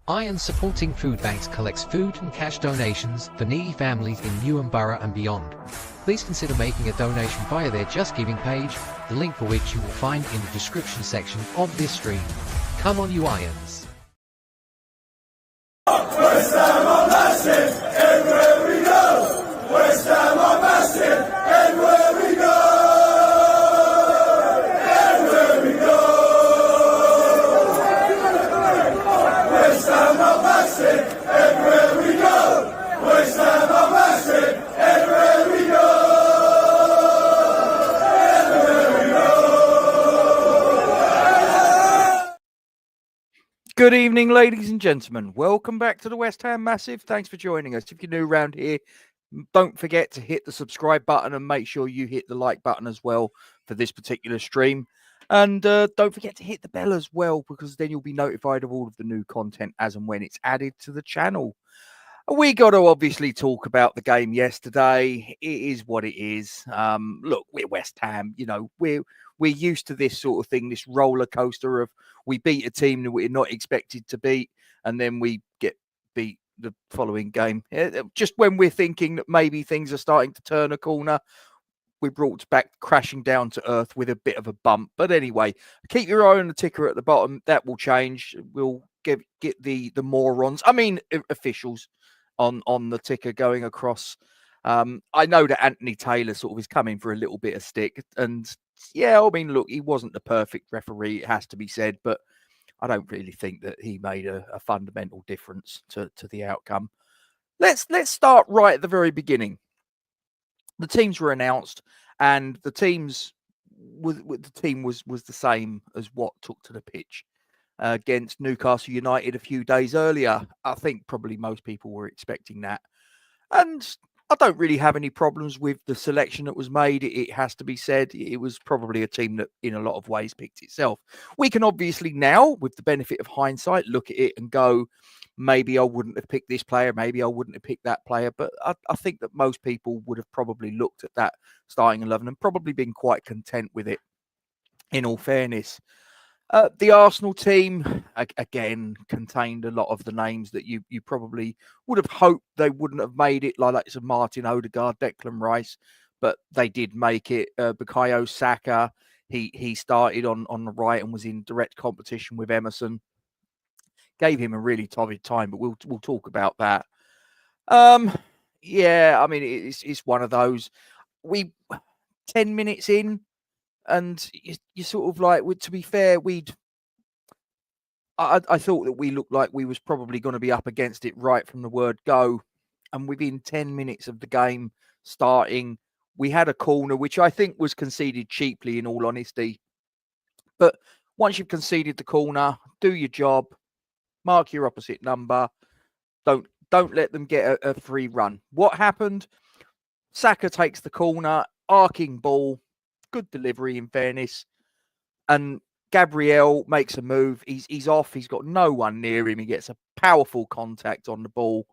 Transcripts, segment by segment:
Iron Supporting Food Banks collects food and cash donations for needy families in Newham Borough and beyond. Please consider making a donation via their Just Giving page, the link for which you will find in the description section of this stream. Come on, you Irons! West Ham are massive, everywhere we go! West Ham are massive, everywhere we go! Everywhere we go! West Ham are massive, everywhere we go! West Ham are massive, everywhere we go! Everywhere we go! Good evening, ladies and gentlemen. Welcome back to the West Ham Massive. Thanks for joining us. If you're new around here, don't forget to hit the subscribe button and make sure you hit the like button as well for this particular stream. And don't forget to hit the bell as well, because then you'll be notified of all of the new content as and when it's added to the channel. We got to obviously talk about the game yesterday. It is what it is. Look, we're West Ham. You know, we're used to this sort of thing, this roller coaster of we beat a team that we're not expected to beat, and then we get beat the following game. Just when we're thinking that maybe things are starting to turn a corner, we're brought back crashing down to earth with a bit of a bump. But anyway, keep your eye on the ticker at the bottom. That will change. We'll get the morons, officials, on the ticker going across. I know that Anthony Taylor sort of is coming for a little bit of stick, and yeah, I mean, look, he wasn't the perfect referee, it has to be said, but I don't really think that he made a fundamental difference to the outcome. Let's start right at the very beginning. The teams were announced, and the team was the same as what took to the pitch against Newcastle United a few days earlier. I think probably most people were expecting that. And I don't really have any problems with the selection that was made. It has to be said, it was probably a team that in a lot of ways picked itself. We can obviously now, with the benefit of hindsight, look at it and go, maybe I wouldn't have picked this player, maybe I wouldn't have picked that player. But I think that most people would have probably looked at that starting 11 and probably been quite content with it, in all fairness. The Arsenal team, again, contained a lot of the names that you probably would have hoped they wouldn't have made it, like Martin Odegaard, Declan Rice, but they did make it. Bukayo Saka, he started on the right and was in direct competition with Emerson. Gave him a really torrid time, but we'll talk about that. Yeah, I mean, it's one of those. 10 minutes in, and you sort of like, to be fair, I thought that we looked like we was probably going to be up against it right from the word go. And within 10 minutes of the game starting, we had a corner, which I think was conceded cheaply, in all honesty. But once you've conceded the corner, do your job, mark your opposite number. Don't let them get a free run. What happened? Saka takes the corner, arcing ball, good delivery in fairness, and Gabriel makes a move. He's off. He's got no one near him. He gets a powerful contact on the ball,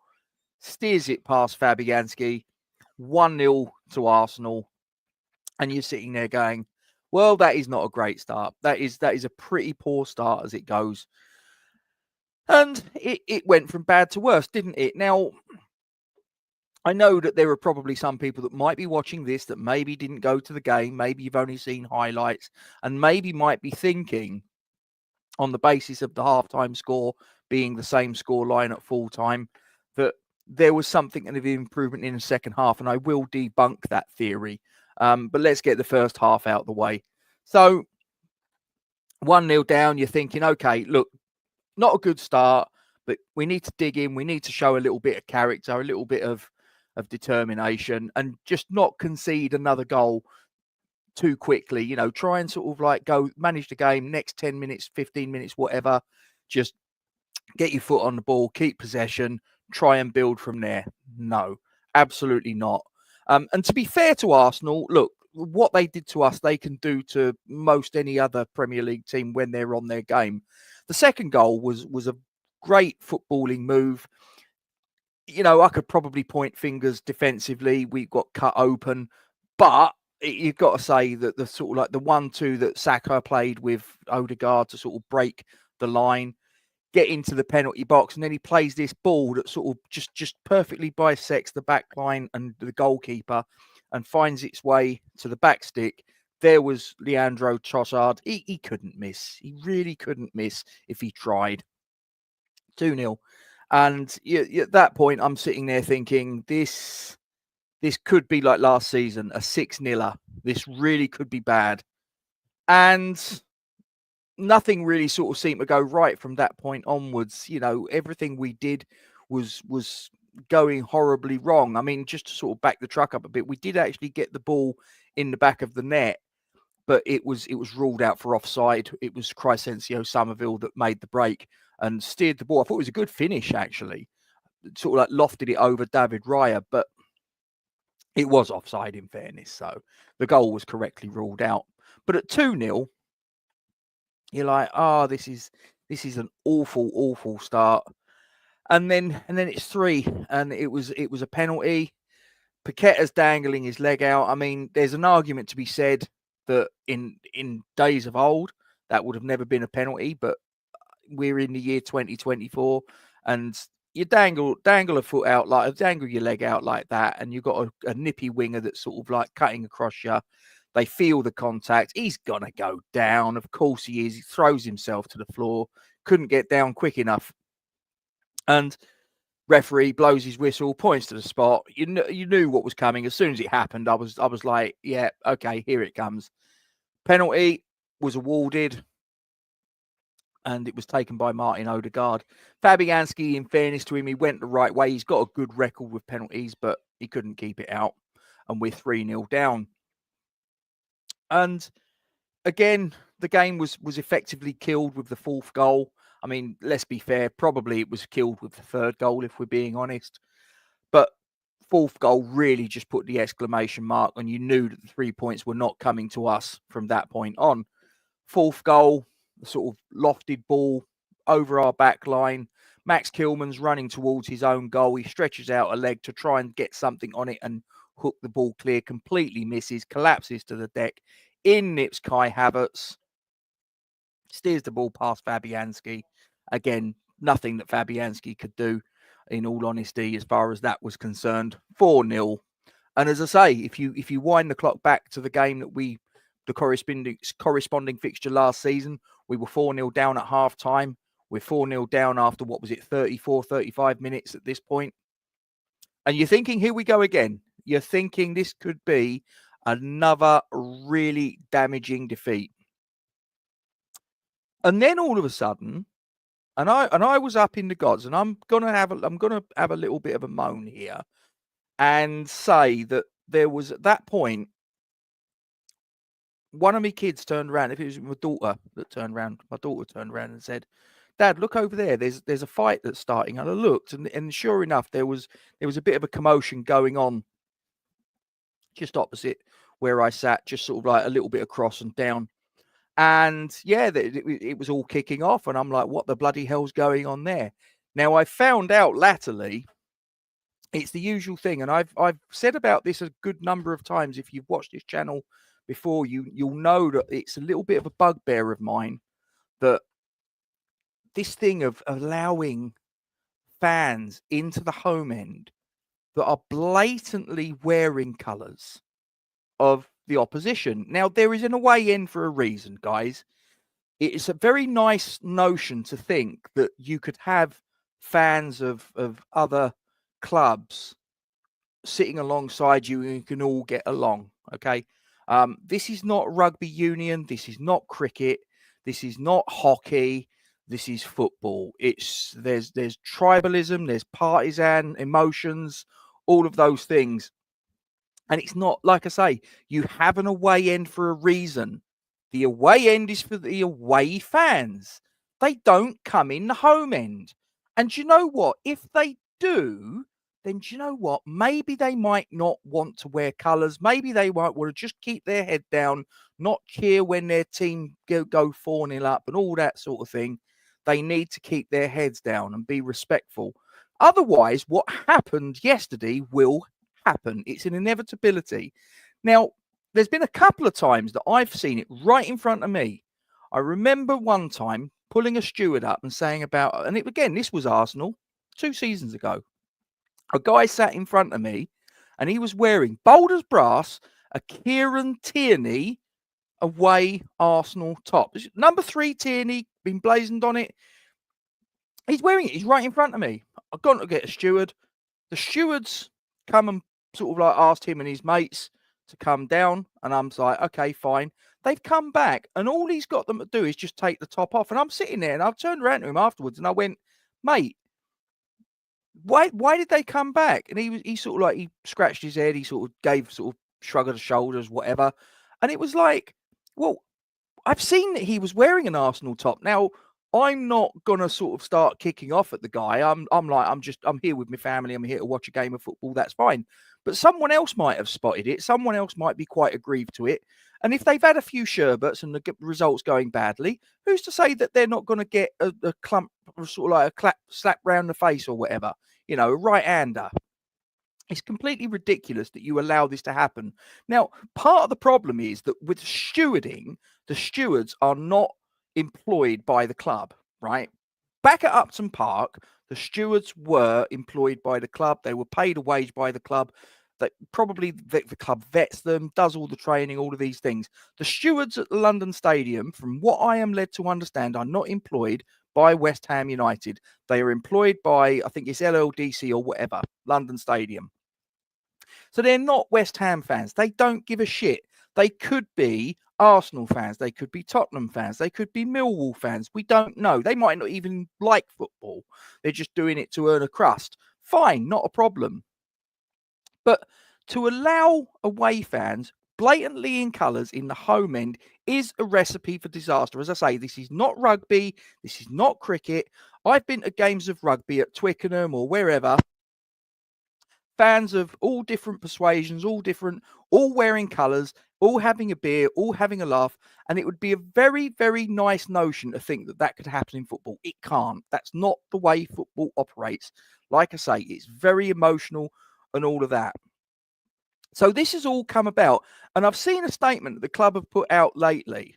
steers it past Fabianski, 1-0 to Arsenal. And you're sitting there going, well, that is not a great start. That is a pretty poor start as it goes. And it went from bad to worse, didn't it? Now, I know that there are probably some people that might be watching this that maybe didn't go to the game. Maybe you've only seen highlights and maybe might be thinking, on the basis of the halftime score being the same score line at full time, that there was something of improvement in the second half. And I will debunk that theory. But let's get the first half out of the way. So 1-0 down, you're thinking, okay, look, not a good start, but we need to dig in. We need to show a little bit of character, a little bit of determination, and just not concede another goal too quickly. You know, try and sort of like go manage the game next 10 minutes, 15 minutes, whatever. Just get your foot on the ball, keep possession, try and build from there. No, absolutely not. And to be fair to Arsenal, look, what they did to us, they can do to most any other Premier League team when they're on their game. The second goal was a great footballing move. You know, I could probably point fingers defensively. We got cut open, but you've got to say that the sort of like the 1-2 that Saka played with Odegaard to sort of break the line, get into the penalty box, and then he plays this ball that sort of just perfectly bisects the back line and the goalkeeper and finds its way to the back stick. There was Leandro Trossard. He couldn't miss. He really couldn't miss if he tried. 2-0. And at that point, I'm sitting there thinking, this could be like last season, a 6-0. This really could be bad. And nothing really sort of seemed to go right from that point onwards. You know, everything we did was going horribly wrong. I mean, just to sort of back the truck up a bit, we did actually get the ball in the back of the net, but it was ruled out for offside. It was Crescencio Somerville that made the break and steered the ball. I thought it was a good finish, actually. Sort of like lofted it over David Raya, but it was offside in fairness. So the goal was correctly ruled out. But at 2-0, you're like, oh, this is an awful start. And then it's 3, and it was a penalty. Paqueta's dangling his leg out. I mean, there's an argument to be said that in days of old, that would have never been a penalty, but we're in the year 2024, and you dangle a foot out, like dangle your leg out like that, and you've got a nippy winger that's sort of like cutting across you. They feel the contact. He's gonna go down. Of course he is. He throws himself to the floor. Couldn't get down quick enough. And referee blows his whistle, points to the spot. You knew what was coming. As soon as it happened, I was like, yeah, okay, here it comes. Penalty was awarded, and it was taken by Martin Odegaard. Fabianski, in fairness to him, he went the right way. He's got a good record with penalties, but he couldn't keep it out. And we're 3-0 down. And again, the game was effectively killed with the 4th goal. I mean, let's be fair, probably it was killed with the 3rd goal, if we're being honest. But 4th goal really just put the exclamation mark, and you knew that the 3 points were not coming to us from that point on. 4th goal, the sort of lofted ball over our back line. Max Kilman's running towards his own goal. He stretches out a leg to try and get something on it and hook the ball clear, completely misses, collapses to the deck. In nips Kai Havertz, steers the ball past Fabianski. Again, nothing that Fabianski could do, in all honesty, as far as that was concerned. 4-0. And as I say, if you wind the clock back to the game that the corresponding fixture last season, we were 4-0 down at half time. We're 4-0 down after, 34, 35 minutes at this point. And you're thinking, here we go again. You're thinking this could be another really damaging defeat. And then all of a sudden, and I was up in the gods, and I'm gonna have a little bit of a moan here and say that there was, at that point, one of my kids turned around. If it was my daughter that turned around, and said, "Dad, look over there. There's a fight that's starting." And I looked, and sure enough, there was a bit of a commotion going on just opposite where I sat, just sort of like a little bit across and down. And yeah, it was all kicking off, and I'm like, what the bloody hell's going on there? Now, I found out latterly, it's the usual thing, and I've said about this a good number of times. If you've watched this channel before, you'll know that it's a little bit of a bugbear of mine, that this thing of allowing fans into the home end that are blatantly wearing colours of the opposition. Now, there is an away end for a reason, guys. It's a very nice notion to think that you could have fans of other clubs sitting alongside you and you can all get along, okay? This is not rugby union. This is not cricket. This is not hockey. This is football. There's tribalism, there's partisan emotions, all of those things. And it's not, like I say, you have an away end for a reason. The away end is for the away fans. They don't come in the home end. And do you know what? If they do, then do you know what? Maybe they might not want to wear colours. Maybe they might want to just keep their head down, not cheer when their team go 4-0 up and all that sort of thing. They need to keep their heads down and be respectful. Otherwise, what happened yesterday will happen. It's an inevitability. Now, there's been a couple of times that I've seen it right in front of me. I remember one time pulling a steward up and saying about, and this was Arsenal 2 seasons ago. A guy sat in front of me and he was wearing, bold as brass, a Kieran Tierney away Arsenal top. Number 3 Tierney, been blazoned on it. He's wearing it. He's right in front of me. I've gone to get a steward. The stewards come and sort of like asked him and his mates to come down. And I'm like, okay, fine. They've come back and all he's got them to do is just take the top off. And I'm sitting there and I've turned around to him afterwards and I went, mate, why did they come back? And he sort of like, he scratched his head. He sort of gave sort of shrug of the shoulders, whatever. And it was like, well, I've seen that he was wearing an Arsenal top. Now, I'm not gonna sort of start kicking off at the guy. I'm here with my family. I'm here to watch a game of football. That's fine. But someone else might have spotted it. Someone else might be quite aggrieved to it. And if they've had a few sherbets and the results going badly, who's to say that they're not going to get a clump, sort of like a slap round the face or whatever? You know, a right-hander. It's completely ridiculous that you allow this to happen. Now, part of the problem is that with stewarding, the stewards are not employed by the club, right? Back at Upton Park, the stewards were employed by the club. They were paid a wage by the club. That probably the club vets them, does all the training, all of these things. The stewards at the London Stadium, from what I am led to understand, are not employed by West Ham United. They are employed by, I think it's LLDC or whatever, London Stadium. So they're not West Ham fans. They don't give a shit. They could be Arsenal fans. They could be Tottenham fans. They could be Millwall fans. We don't know. They might not even like football. They're just doing it to earn a crust. Fine, not a problem. But to allow away fans blatantly in colours in the home end is a recipe for disaster. As I say, this is not rugby. This is not cricket. I've been to games of rugby at Twickenham or wherever. Fans of all different persuasions, all wearing colours, all having a beer, all having a laugh. And it would be a very, very nice notion to think that that could happen in football. It can't. That's not the way football operates. Like I say, it's very emotional and all of that. So this has all come about. And I've seen a statement that the club have put out lately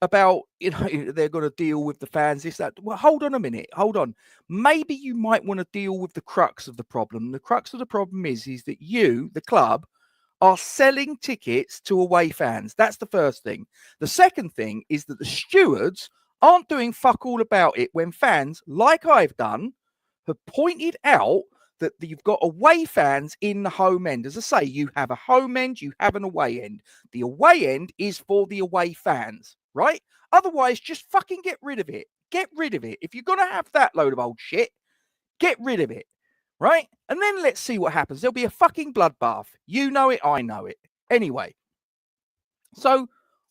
about, you know, they're going to deal with the fans, this, that. Well, hold on a minute. Hold on. Maybe you might want to deal with the crux of the problem. The crux of the problem is that you, the club, are selling tickets to away fans. That's the first thing. The second thing is that the stewards aren't doing fuck all about it when fans, like I've done, have pointed out that you've got away fans in the home end. As I say, you have a home end, you have an away end. The away end is for the away fans, right? Otherwise, just fucking get rid of it. Get rid of it. If you're going to have that load of old shit, get rid of it, right? And then let's see what happens. There'll be a fucking bloodbath. You know it, I know it. Anyway, so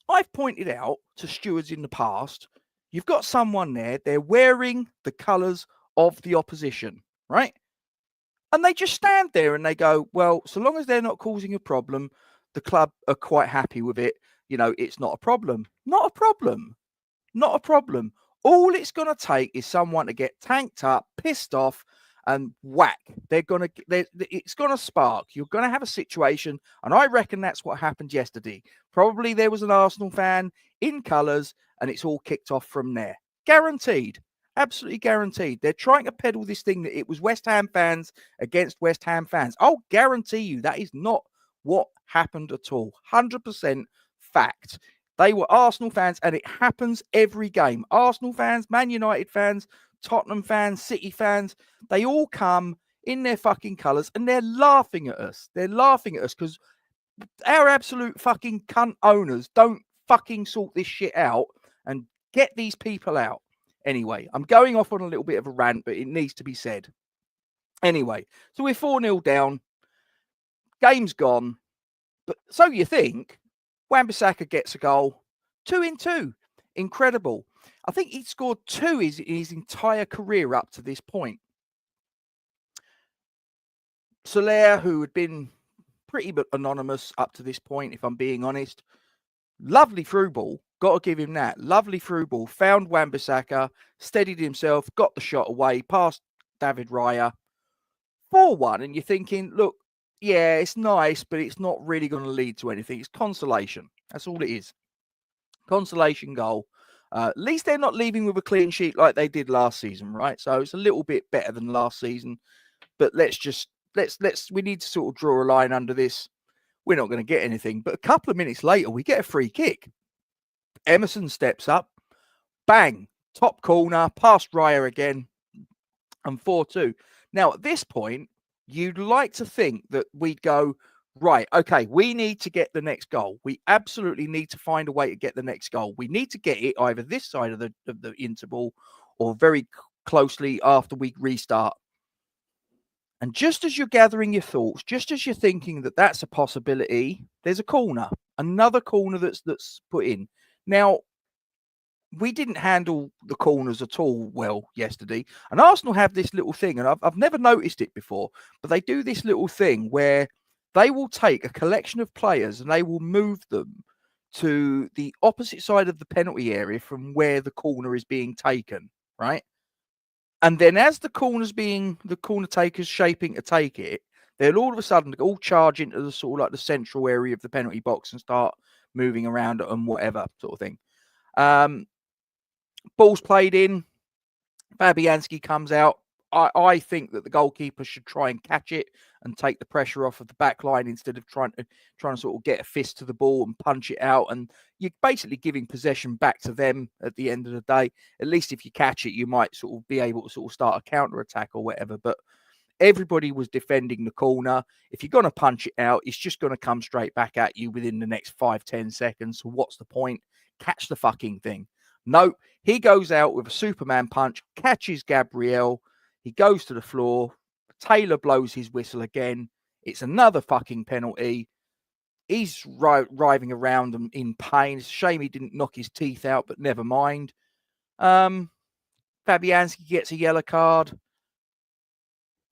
I've pointed out to stewards in the past, you've got someone there, they're wearing the colours of the opposition, right? And they just stand there and they go, well, so long as they're not causing a problem, the club are quite happy with it. You know, it's not a problem. Not a problem. Not a problem. All it's going to take is someone to get tanked up, pissed off, and whack. It's going to spark. You're going to have a situation, and I reckon that's what happened yesterday. Probably there was an Arsenal fan in colours, and it's all kicked off from there. Guaranteed. Absolutely guaranteed. They're trying to peddle this thing that it was West Ham fans against West Ham fans. I'll guarantee you that is not what happened at all. 100% fact. They were Arsenal fans, and it happens every game. Arsenal fans, Man United fans, Tottenham fans, City fans, they all come in their fucking colours, and they're laughing at us. They're laughing at us because our absolute fucking cunt owners don't fucking sort this shit out and get these people out. Anyway, I'm going off on a little bit of a rant, but it needs to be said. Anyway, so we're 4-0 down. Game's gone. But so you think, Wan-Bissaka gets a goal. 2-2. Incredible. I think he'd scored 2 in his entire career up to this point. Soler, who had been pretty anonymous up to this point, if I'm being honest. Lovely through ball. Got to give him that. Lovely through ball. Found Wan-Bissaka, steadied himself, got the shot away, past David Raya. 4-1, and you're thinking, look, yeah, it's nice, but it's not really going to lead to anything. It's consolation. That's all it is. Consolation goal. At least they're not leaving with a clean sheet like they did last season, right? So it's a little bit better than last season. But let's we need to sort of draw a line under this. We're not going to get anything. But a couple of minutes later, we get a free kick. Emerson steps up, bang, top corner, past Raya again, and 4-2. Now, at this point, you'd like to think that we'd go, right, okay, we need to get the next goal. We absolutely need to find a way to get the next goal. We need to get it either this side of the interval or very closely after we restart. And just as you're gathering your thoughts, just as you're thinking that that's a possibility, there's a corner, another corner that's put in. Now, we didn't handle the corners at all well yesterday. And Arsenal have this little thing, and I've never noticed it before, but they do this little thing where they will take a collection of players and they will move them to the opposite side of the penalty area from where the corner is being taken, right? And then as the corner takers shaping to take it, they'll all of a sudden all charge into the sort of like the central area of the penalty box and start moving around and whatever sort of thing. Ball's played in. Fabianski comes out. I think that the goalkeeper should try and catch it and take the pressure off of the back line instead of trying to sort of get a fist to the ball and punch it out. And you're basically giving possession back to them at the end of the day. At least if you catch it, you might sort of be able to sort of start a counter attack or whatever. But everybody was defending the corner. If you're going to punch it out, it's just going to come straight back at you within the next 5-10 seconds. So what's the point? Catch the fucking thing. No, he goes out with a Superman punch, catches Gabriel. He goes to the floor. Taylor blows his whistle again. It's another fucking penalty. He's writhing around in pain. It's a shame he didn't knock his teeth out, but never mind. Fabianski gets a yellow card.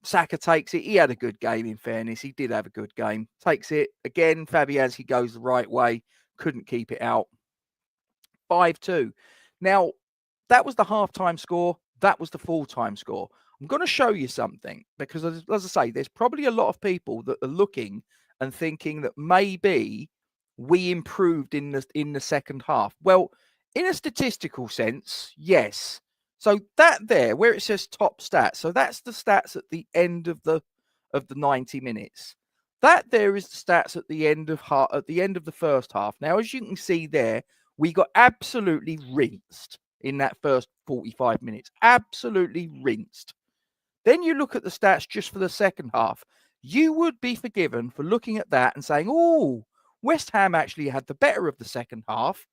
Saka takes it. He had a good game, in fairness. He did have a good game. Takes it. Again, Fabianski goes the right way. Couldn't keep it out. 5-2. Now, that was the halftime score. That was the full-time score. I'm going to show you something because, as I say, there's probably a lot of people that are looking and thinking that maybe we improved in the second half. Well, in a statistical sense, yes. So that there, where it says top stats, so that's the stats at the end of the 90 minutes. That there is the stats at the end of the first half. Now, as you can see there, we got absolutely rinsed in that first 45 minutes. Absolutely rinsed. Then you look at the stats just for the second half. You would be forgiven for looking at that and saying, oh, West Ham actually had the better of the second half.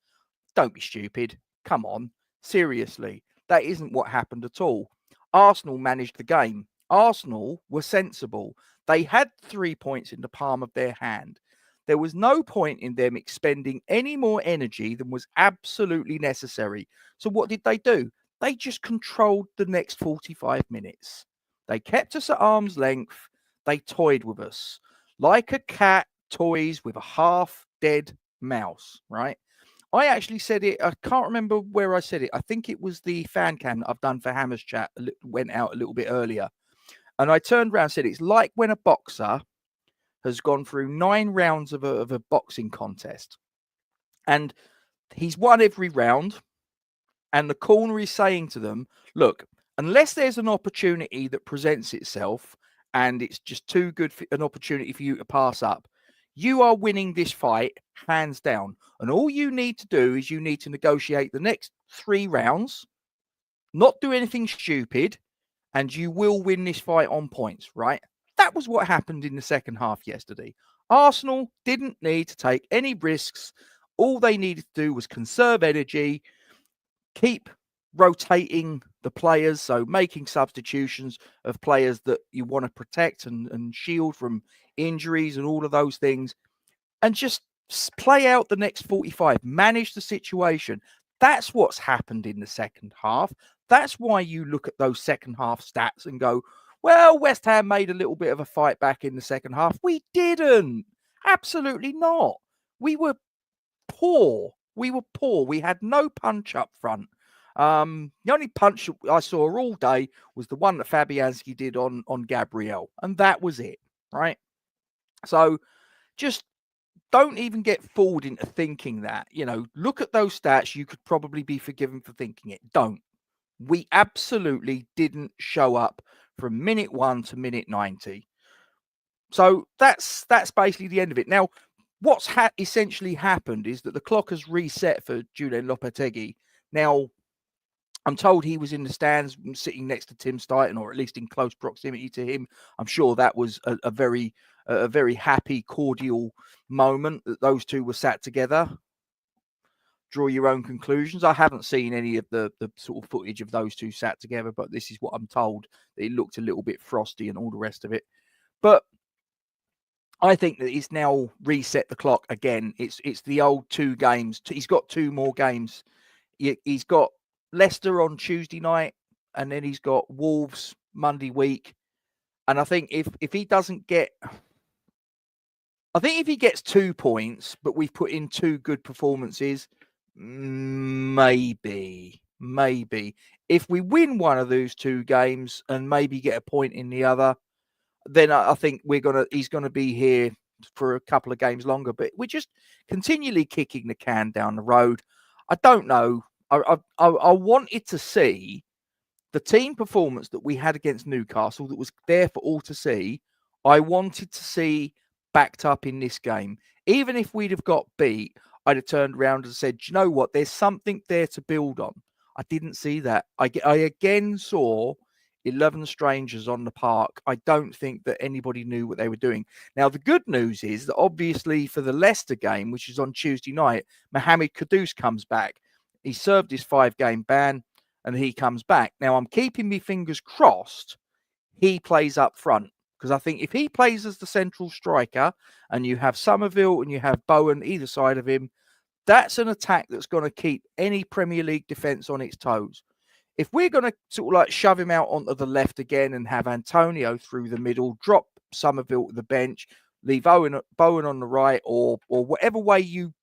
Don't be stupid. Come on. Seriously. That isn't what happened at all. Arsenal managed the game. Arsenal were sensible. They had 3 points in the palm of their hand. There was no point in them expending any more energy than was absolutely necessary. So what did they do? They just controlled the next 45 minutes. They kept us at arm's length. They toyed with us like a cat toys with a half-dead mouse, right? I actually said it. I can't remember where I said it. I think it was the fan cam that I've done for Hammers Chat. Went out a little bit earlier. And I turned around and said, it's like when a boxer has gone through 9 rounds of a boxing contest. And he's won every round. And the corner is saying to them, look, unless there's an opportunity that presents itself and it's just too good for an opportunity for you to pass up, you are winning this fight hands down. And all you need to do is you need to negotiate the next 3 rounds, not do anything stupid, and you will win this fight on points, right? That was what happened in the second half yesterday. Arsenal didn't need to take any risks. All they needed to do was conserve energy, keep rotating the players, so making substitutions of players that you want to protect and shield from injuries and all of those things, and just play out the next 45, manage the situation. That's what's happened in the second half. That's why you look at those second half stats and go, well, West Ham made a little bit of a fight back in the second half. We didn't. Absolutely not. We were poor. We had no punch up front. The only punch I saw all day was the one that Fabianski did on Gabriel. And that was it, right? So just don't even get fooled into thinking that. Look at those stats. You could probably be forgiven for thinking it. Don't. We absolutely didn't show up from minute 1 to minute 90. So that's basically the end of it. Now, what's essentially happened is that the clock has reset for Julian Lopetegui. Now, I'm told he was in the stands sitting next to Tim Stuyton, or at least in close proximity to him. I'm sure that was a very happy, cordial moment that those two were sat together. Draw your own conclusions. I haven't seen any of the sort of footage of those two sat together, but this is what I'm told. It looked a little bit frosty and all the rest of it. But I think that it's now reset the clock again. It's the old 2 games. He's got 2 more games. He's got Leicester on Tuesday night, and then he's got Wolves Monday week. And I think if he doesn't get... I think if he gets 2 points, but we've put in 2 good performances, maybe. If we win one of those 2 games and maybe get a point in the other, then I think he's gonna be here for a couple of games longer. But we're just continually kicking the can down the road. I don't know. I wanted to see the team performance that we had against Newcastle that was there for all to see. I wanted to see backed up in this game. Even if we'd have got beat, I'd have turned around and said, you know what, there's something there to build on. I didn't see that. I again saw 11 strangers on the park. I don't think that anybody knew what they were doing. Now, the good news is that obviously for the Leicester game, which is on Tuesday night, Mohamed Kudus comes back. He served his 5-game ban and he comes back. Now, I'm keeping my fingers crossed he plays up front, because I think if he plays as the central striker and you have Somerville and you have Bowen either side of him, that's an attack that's going to keep any Premier League defence on its toes. If we're going to sort of like shove him out onto the left again and have Antonio through the middle, drop Somerville to the bench, leave Bowen on the right, or whatever way you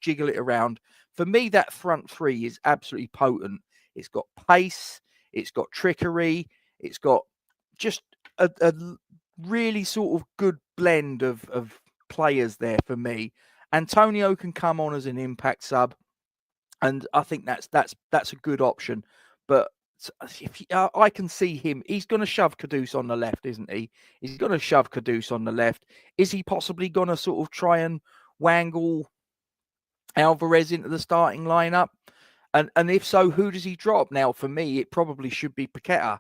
jiggle it around, for me, that front 3 is absolutely potent. It's got pace, it's got trickery, it's got just a really sort of good blend of players there for me. Antonio can come on as an impact sub, and I think that's a good option. But if I can see him, he's going to shove Kudus on the left, isn't he? He's going to shove Kudus on the left. Is he possibly going to sort of try and wangle Alvarez into the starting lineup? And if so, who does he drop? Now, for me, it probably should be Paqueta.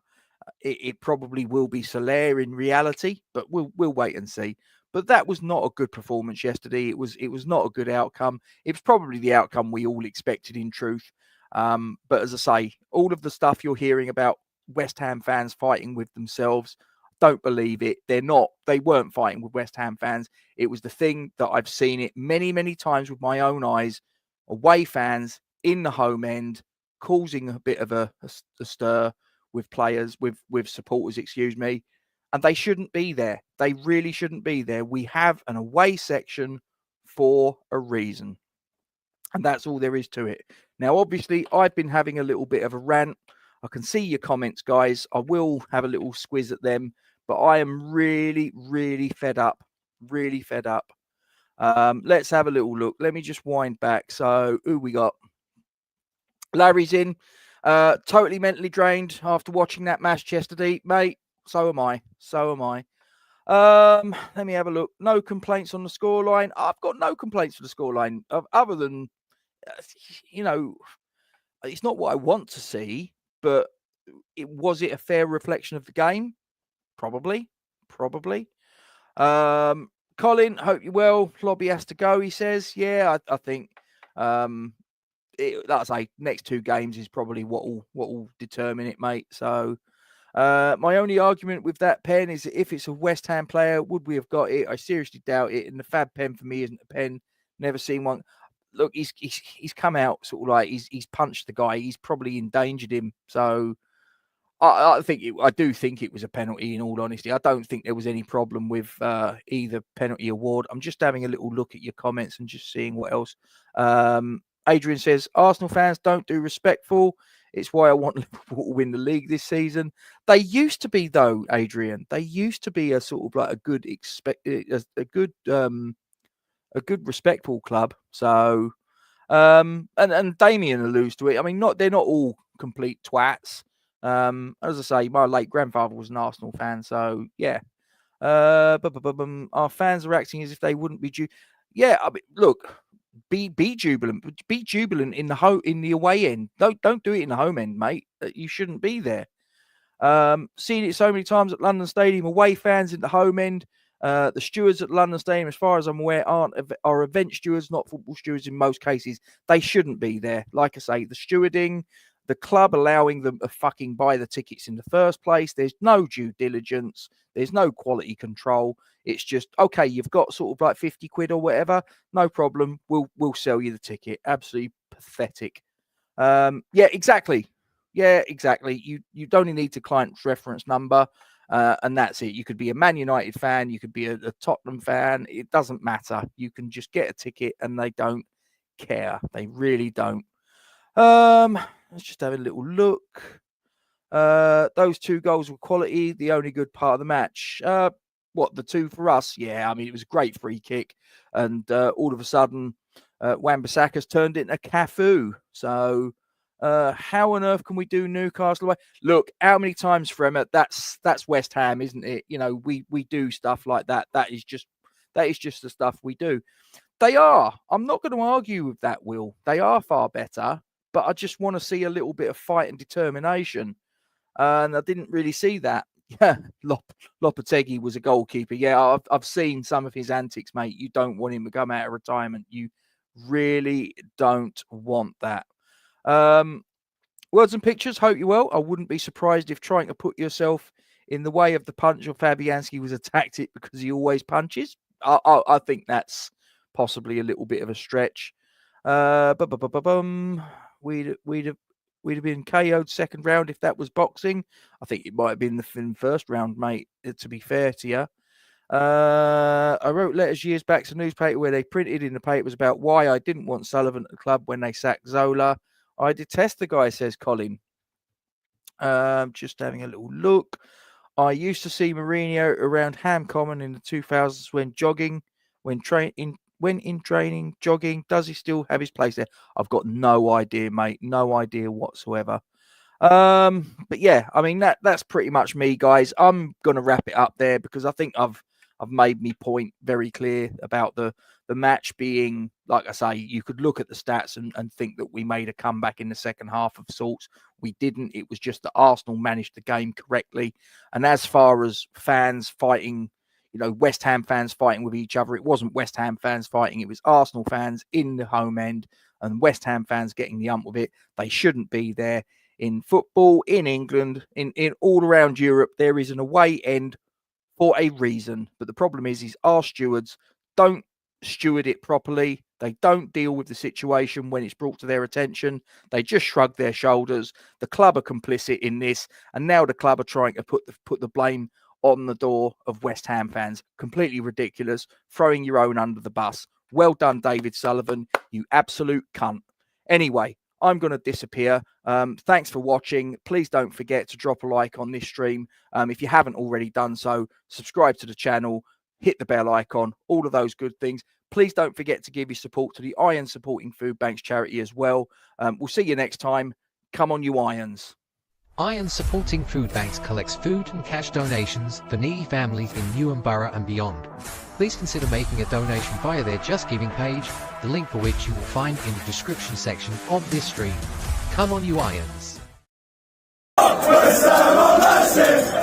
It probably will be Soler in reality, but we'll wait and see. But that was not a good performance yesterday. It was not a good outcome. It was probably the outcome we all expected in truth. But as I say, all of the stuff you're hearing about West Ham fans fighting with themselves, don't believe it. They weren't fighting with West Ham fans. It was the thing that I've seen it many, many times with my own eyes. Away fans in the home end causing a bit of a stir with players, with supporters, and they shouldn't be there. They really shouldn't be there. We have an away section for a reason, and that's all there is to it. Now, obviously, I've been having a little bit of a rant. I can see your comments, guys. I will have a little squiz at them, but I am really, really fed up. Really fed up. Let's have a little look. Let me just wind back. So, who we got? Larry's in. Totally mentally drained after watching that match yesterday, mate. So am I. Let me have a look. No complaints on the scoreline. I've got no complaints for the scoreline, other than, it's not what I want to see, but was it a fair reflection of the game? Probably. Colin, hope you're well. Lobby has to go, he says. Yeah, I think like I say, next 2 games is probably what will determine it, mate. So my only argument with that pen is that if it's a West Ham player, would we have got it? I seriously doubt it. And the Fab pen for me isn't a pen. Never seen one. Look, he's come out sort of like he's punched the guy. He's probably endangered him. So I do think it was a penalty, in all honesty. I don't think there was any problem with either penalty award. I'm just having a little look at your comments and just seeing what else. Adrian says, Arsenal fans don't do respectful. It's why I want Liverpool to win the league this season. They used to be, though, Adrian. They used to be a sort of like a good respectable club. So, and Damien alludes to it. I mean, they're not all complete twats. As I say, my late grandfather was an Arsenal fan, so yeah. Our fans are acting as if they wouldn't be due. Yeah, I mean, look, be jubilant. Be jubilant in the away end. Don't do it in the home end, mate. You shouldn't be there. Seen it so many times at London Stadium. Away fans in the home end. The stewards at London Stadium, as far as I'm aware, are event stewards, not football stewards in most cases. They shouldn't be there. Like I say, the stewarding, the club allowing them to fucking buy the tickets in the first place. There's no due diligence. There's no quality control. It's just, okay, you've got sort of like 50 quid or whatever. No problem. We'll sell you the ticket. Absolutely pathetic. Yeah, exactly. Yeah, exactly. You only need to client's reference number, and that's it. You could be a Man United fan. You could be a Tottenham fan. It doesn't matter. You can just get a ticket, and they don't care. They really don't. Let's just have a little look. Those 2 goals were quality. The only good part of the match. What, the 2 for us? Yeah, I mean, it was a great free kick. And all of a sudden, Wan-Bissaka's turned into Cafu. So how on earth can we do Newcastle away? Look, how many times, Fremmer? That's West Ham, isn't it? You know, we do stuff like that. That is just the stuff we do. They are. I'm not going to argue with that, Will. They are far better. But I just want to see a little bit of fight and determination. And I didn't really see that. Yeah, Lopetegui was a goalkeeper. Yeah, I've seen some of his antics, mate. You don't want him to come out of retirement. You really don't want that. Words and pictures, hope you're well. I wouldn't be surprised if trying to put yourself in the way of the punch of Fabianski was a tactic because he always punches. I think that's possibly a little bit of a stretch. We'd have been KO'd second round if that was boxing. I think it might have been the first round, mate, to be fair to you. I wrote letters years back to newspaper where they printed in the papers about why I didn't want Sullivan at the club when they sacked Zola. I detest the guy, says Colin. Just having a little look. I used to see Mourinho around Ham Common in the 2000s when in training, jogging. Does he still have his place there? I've got no idea, mate. No idea whatsoever. But yeah, I mean, that's pretty much me, guys. I'm going to wrap it up there because I think I've made me point very clear about the match being, like I say, you could look at the stats and think that we made a comeback in the second half of sorts. We didn't. It was just that Arsenal managed the game correctly. And as far as fans fighting, you know, West Ham fans fighting with each other, it wasn't West Ham fans fighting. It was Arsenal fans in the home end and West Ham fans getting the ump with it. They shouldn't be there. In football, in England, in all around Europe, there is an away end for a reason. But the problem is our stewards don't steward it properly. They don't deal with the situation when it's brought to their attention. They just shrug their shoulders. The club are complicit in this, and now the club are trying to put the blame on the door of West Ham fans. Completely ridiculous. Throwing your own under the bus. Well done, David Sullivan, you absolute cunt. Anyway, I'm going to disappear. Thanks for watching. Please don't forget to drop a like on this stream. If you haven't already done so, subscribe to the channel, hit the bell icon, all of those good things. Please don't forget to give your support to the Iron Supporting Food Banks charity as well. We'll see you next time. Come on, you Irons. Iron Supporting Food Banks collects food and cash donations for needy families in Newham Borough and beyond. Please consider making a donation via their Just Giving page, the link for which you will find in the description section of this stream. Come on, you Irons. West Ham are massive.